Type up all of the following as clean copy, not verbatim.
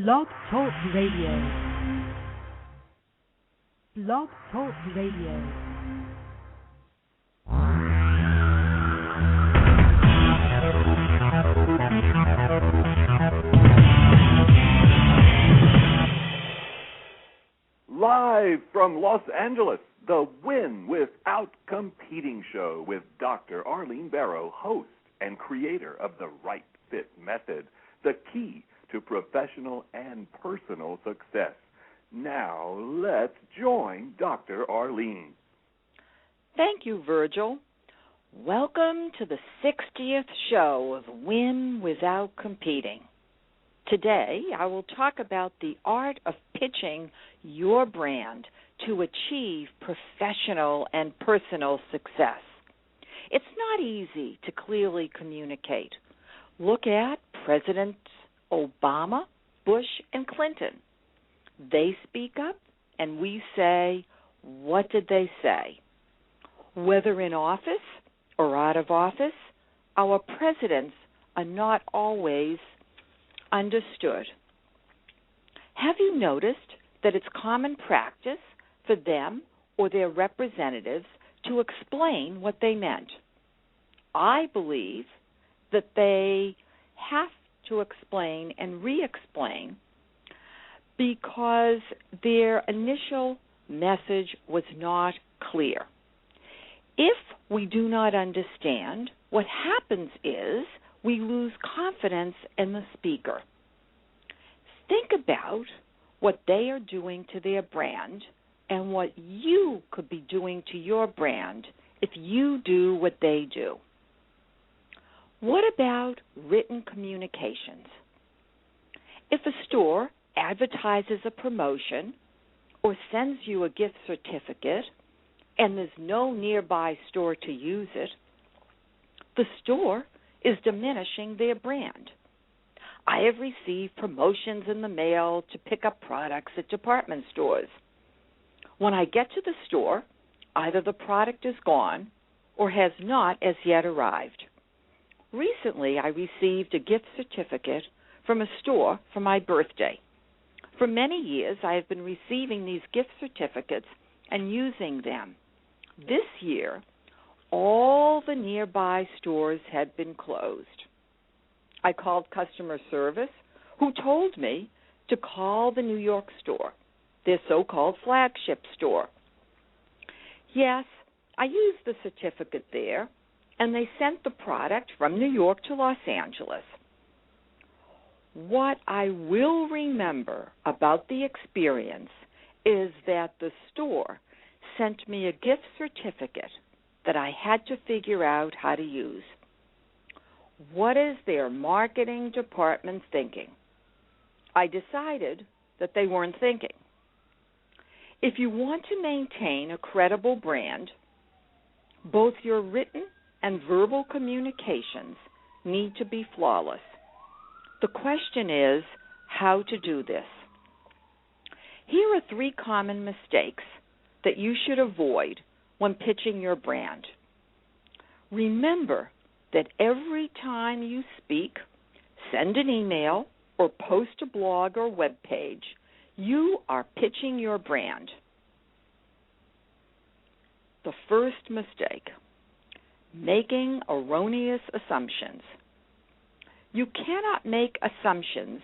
Blog Talk Radio. Blog Talk Radio. Live from Los Angeles, the Win Without Competing show with Dr. Arlene Barrow, host and creator of the Right Fit Method, the key to professional and personal success. Now, let's join Dr. Arlene. Thank you, Virgil. Welcome to the 60th show of Win Without Competing. Today, I will talk about the art of pitching your brand to achieve professional and personal success. It's not easy to clearly communicate. Look at Presidents Obama, Bush, and Clinton. They speak up, and we say, what did they say? Whether in office or out of office, our presidents are not always understood. Have you noticed that it's common practice for them or their representatives to explain what they meant? I believe that they have to explain and re-explain because their initial message was not clear. If we do not understand, what happens is we lose confidence in the speaker. Think about what they are doing to their brand and what you could be doing to your brand if you do what they do. What about written communications? If a store advertises a promotion or sends you a gift certificate and there's no nearby store to use it, the store is diminishing their brand. I have received promotions in the mail to pick up products at department stores. When I get to the store, either the product is gone or has not as yet arrived. Recently, I received a gift certificate from a store for my birthday. For many years, I have been receiving these gift certificates and using them. This year, all the nearby stores had been closed. I called customer service, who told me to call the New York store, their so-called flagship store. Yes, I used the certificate there, and they sent the product from New York to Los Angeles. What I will remember about the experience is that the store sent me a gift certificate that I had to figure out how to use. What is their marketing department thinking? I decided that they weren't thinking. If you want to maintain a credible brand, both your written and verbal communications need to be flawless. The question is how to do this. Here are 3 common mistakes that you should avoid when pitching your brand. Remember that every time you speak, send an email, or post a blog or web page, you are pitching your brand. The first mistake, making erroneous assumptions. You cannot make assumptions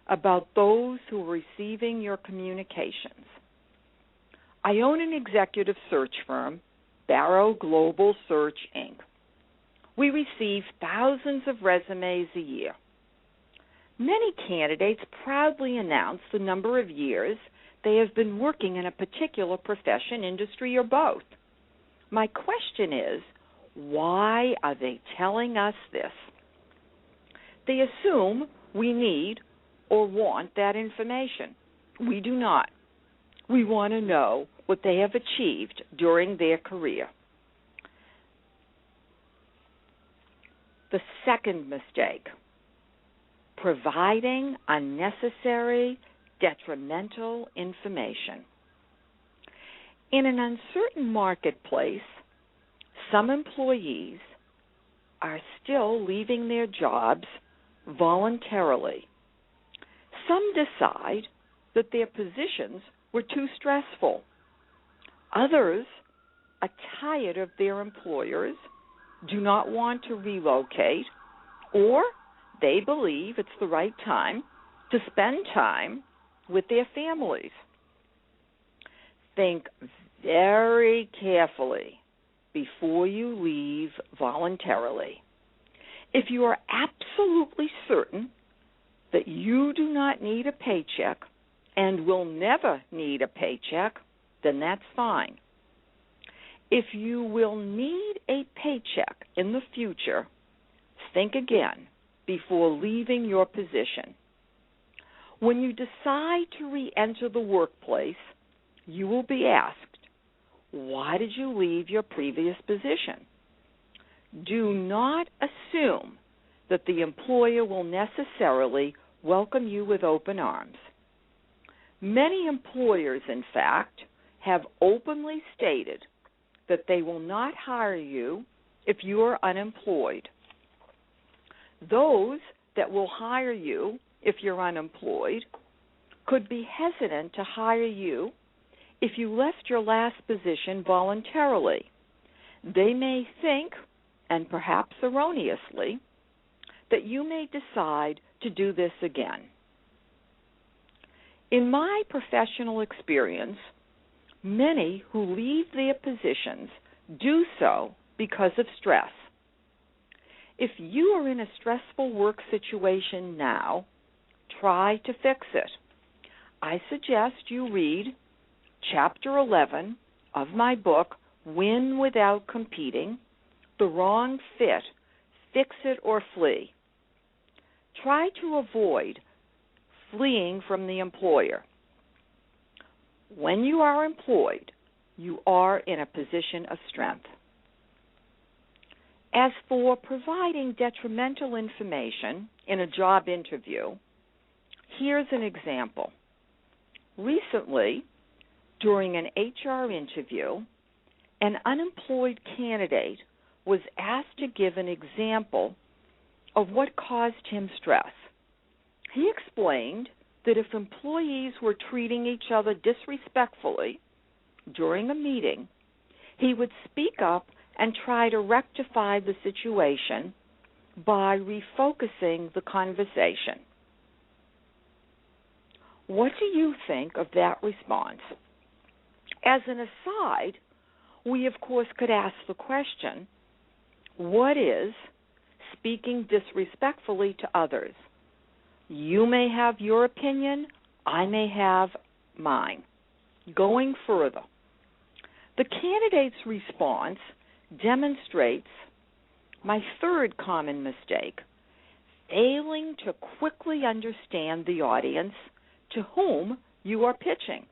about those who are receiving your communications. I own an executive search firm, Barrow Global Search, Inc. We receive thousands of resumes a year. Many candidates proudly announce the number of years they have been working in a particular profession, industry, or both. My question is, why are they telling us this? They assume we need or want that information. We do not. We want to know what they have achieved during their career. The second mistake, providing unnecessary, detrimental information. In an uncertain marketplace, some employees are still leaving their jobs voluntarily. Some decide that their positions were too stressful. Others are tired of their employers, do not want to relocate, or they believe it's the right time to spend time with their families. Think very carefully before you leave voluntarily. If you are absolutely certain that you do not need a paycheck and will never need a paycheck, then that's fine. If you will need a paycheck in the future, think again before leaving your position. When you decide to re-enter the workplace, you will be asked, why did you leave your previous position? Do not assume that the employer will necessarily welcome you with open arms. Many employers, in fact, have openly stated that they will not hire you if you are unemployed. Those that will hire you if you're unemployed could be hesitant to hire you if you left your last position voluntarily. They may think, and perhaps erroneously, that you may decide to do this again. In my professional experience, many who leave their positions do so because of stress. If you are in a stressful work situation now, try to fix it. I suggest you read Chapter 11 of my book, Win Without Competing, The Wrong Fit, Fix It or Flee. Try to avoid fleeing from the employer. When you are employed, you are in a position of strength. As for providing detrimental information in a job interview, here's an example. Recently, during an HR interview, an unemployed candidate was asked to give an example of what caused him stress. He explained that if employees were treating each other disrespectfully during a meeting, he would speak up and try to rectify the situation by refocusing the conversation. What do you think of that response? As an aside, we of course could ask the question, what is speaking disrespectfully to others? You may have your opinion, I may have mine. Going further, the candidate's response demonstrates my third common mistake, failing to quickly understand the audience to whom you are pitching.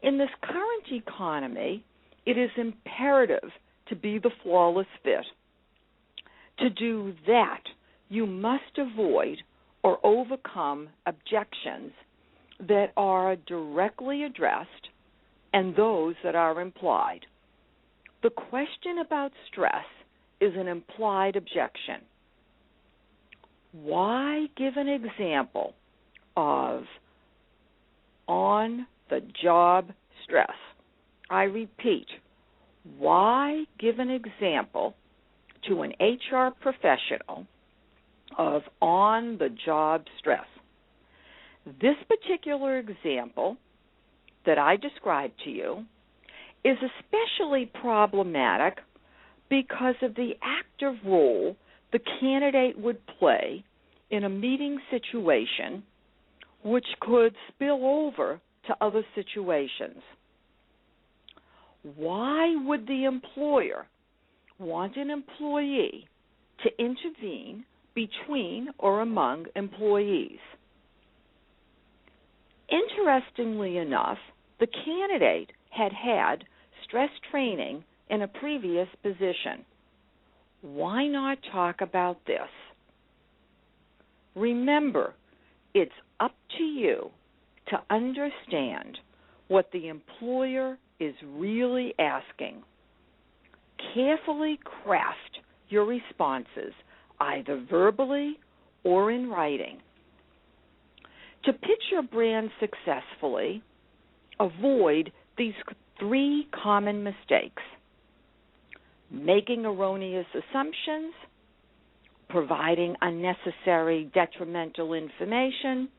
In this current economy, it is imperative to be the flawless fit. To do that, you must avoid or overcome objections that are directly addressed and those that are implied. The question about stress is an implied objection. Why give an example of on-the-job stress? I repeat, why give an example to an HR professional of on-the-job stress? This particular example that I described to you is especially problematic because of the active role the candidate would play in a meeting situation which could spill over to other situations. Why would the employer want an employee to intervene between or among employees? Interestingly enough, the candidate had stress training in a previous position. Why not talk about this? Remember, it's up to you to understand what the employer is really asking. Carefully craft your responses, either verbally or in writing. To pitch your brand successfully, avoid these 3 common mistakes: making erroneous assumptions, providing unnecessary detrimental information,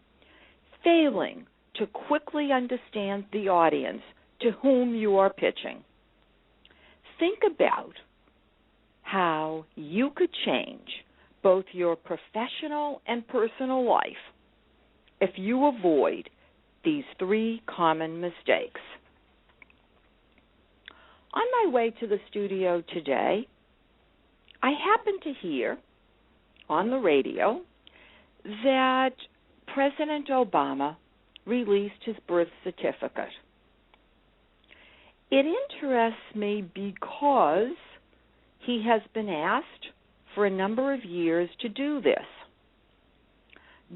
failing to quickly understand the audience to whom you are pitching. Think about how you could change both your professional and personal life if you avoid these 3 common mistakes. On my way to the studio today, I happened to hear on the radio that President Obama released his birth certificate. It interests me because he has been asked for a number of years to do this.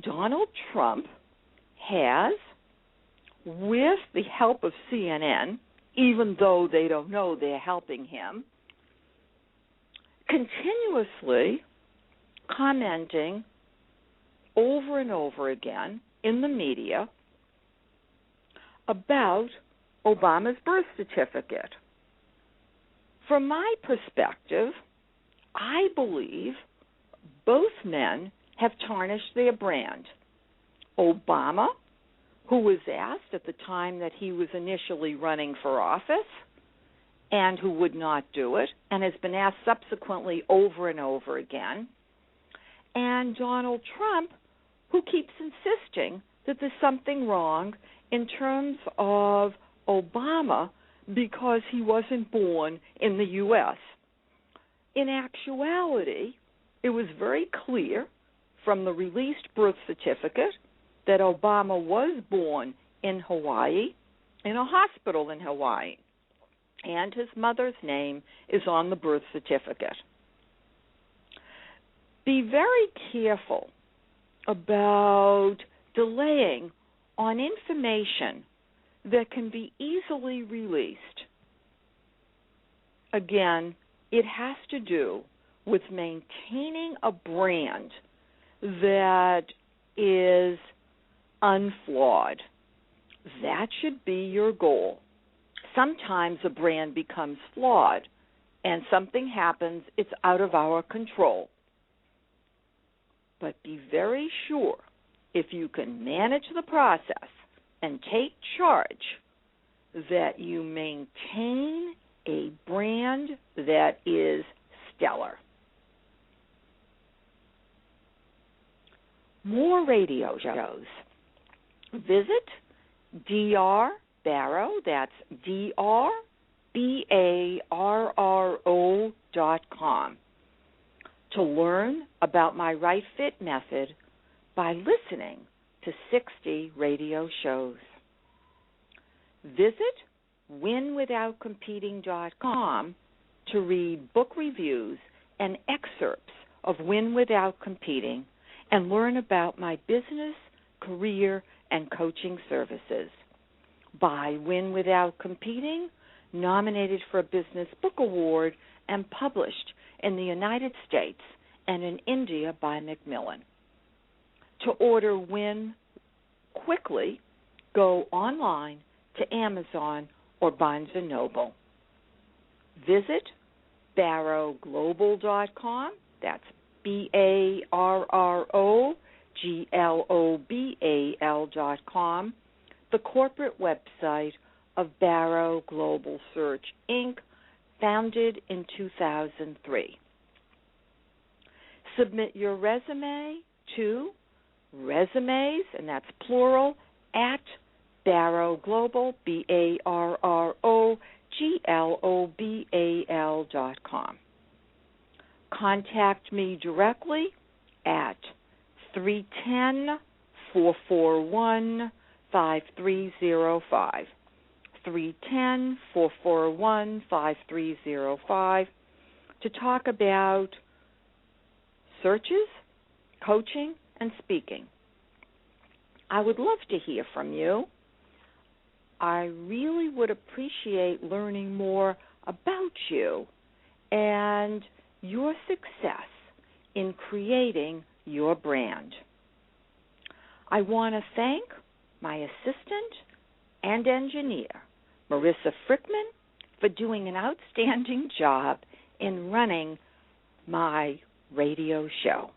Donald Trump has, with the help of CNN, even though they don't know they're helping him, continuously commenting over and over again in the media about Obama's birth certificate. From my perspective, I believe both men have tarnished their brand. Obama, who was asked at the time that he was initially running for office and who would not do it, and has been asked subsequently over and over again, and Donald Trump, who keeps insisting that there's something wrong in terms of Obama because he wasn't born in the U.S. In actuality, it was very clear from the released birth certificate that Obama was born in Hawaii, in a hospital in Hawaii, and his mother's name is on the birth certificate. Be very careful about delaying on information that can be easily released. Again, it has to do with maintaining a brand that is unflawed. That should be your goal. Sometimes a brand becomes flawed and something happens, it's out of our control. But be very sure, if you can manage the process and take charge, that you maintain a brand that is stellar. More radio shows. Visit Dr. Barrow, that's DrBarro.com, to learn about my Right Fit method by listening to 60 radio shows. Visit winwithoutcompeting.com to read book reviews and excerpts of Win Without Competing and learn about my business, career, and coaching services. By Win Without Competing, nominated for a Business Book Award and published in the United States and in India by Macmillan. To order Win quickly, go online to Amazon or Barnes & Noble. Visit barroglobal.com, that's BarroGlobal.com, the corporate website of Barrow Global Search, Inc., founded in 2003. Submit your resume to resumes, and that's plural, at Barrow Global, BarroGlobal.com. Contact me directly at 310-441-5305. 310-441-5305 to talk about searches, coaching, and speaking. I would love to hear from you. I really would appreciate learning more about you and your success in creating your brand. I want to thank my assistant and engineer, Marissa Frickman, for doing an outstanding job in running my radio show.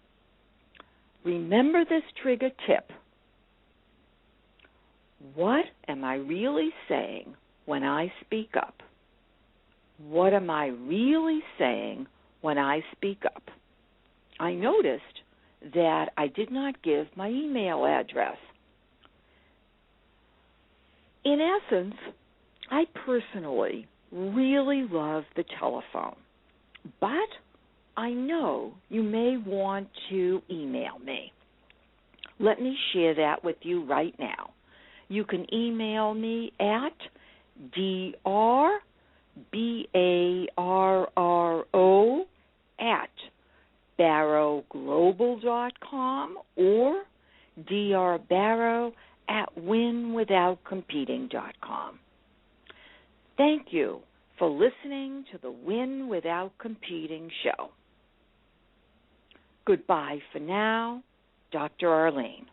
Remember this trigger tip. What am I really saying when I speak up? What am I really saying when I speak up? I noticed that I did not give my email address. In essence, I personally really love the telephone, but I know you may want to email me. Let me share that with you right now. You can email me at drbarrow@barrowglobal.com or drbarrow@winwithoutcompeting.com. Thank you for listening to the Win Without Competing show. Goodbye for now, Dr. Arlene.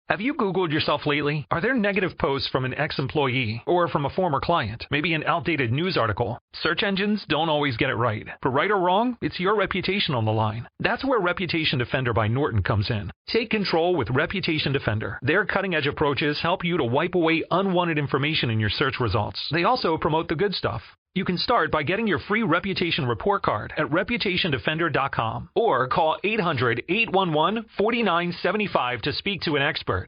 Have you Googled yourself lately? Are there negative posts from an ex-employee or from a former client? Maybe an outdated news article? Search engines don't always get it right. For right or wrong, it's your reputation on the line. That's where Reputation Defender by Norton comes in. Take control with Reputation Defender. Their cutting-edge approaches help you to wipe away unwanted information in your search results. They also promote the good stuff. You can start by getting your free reputation report card at reputationdefender.com or call 800-811-4975 to speak to an expert.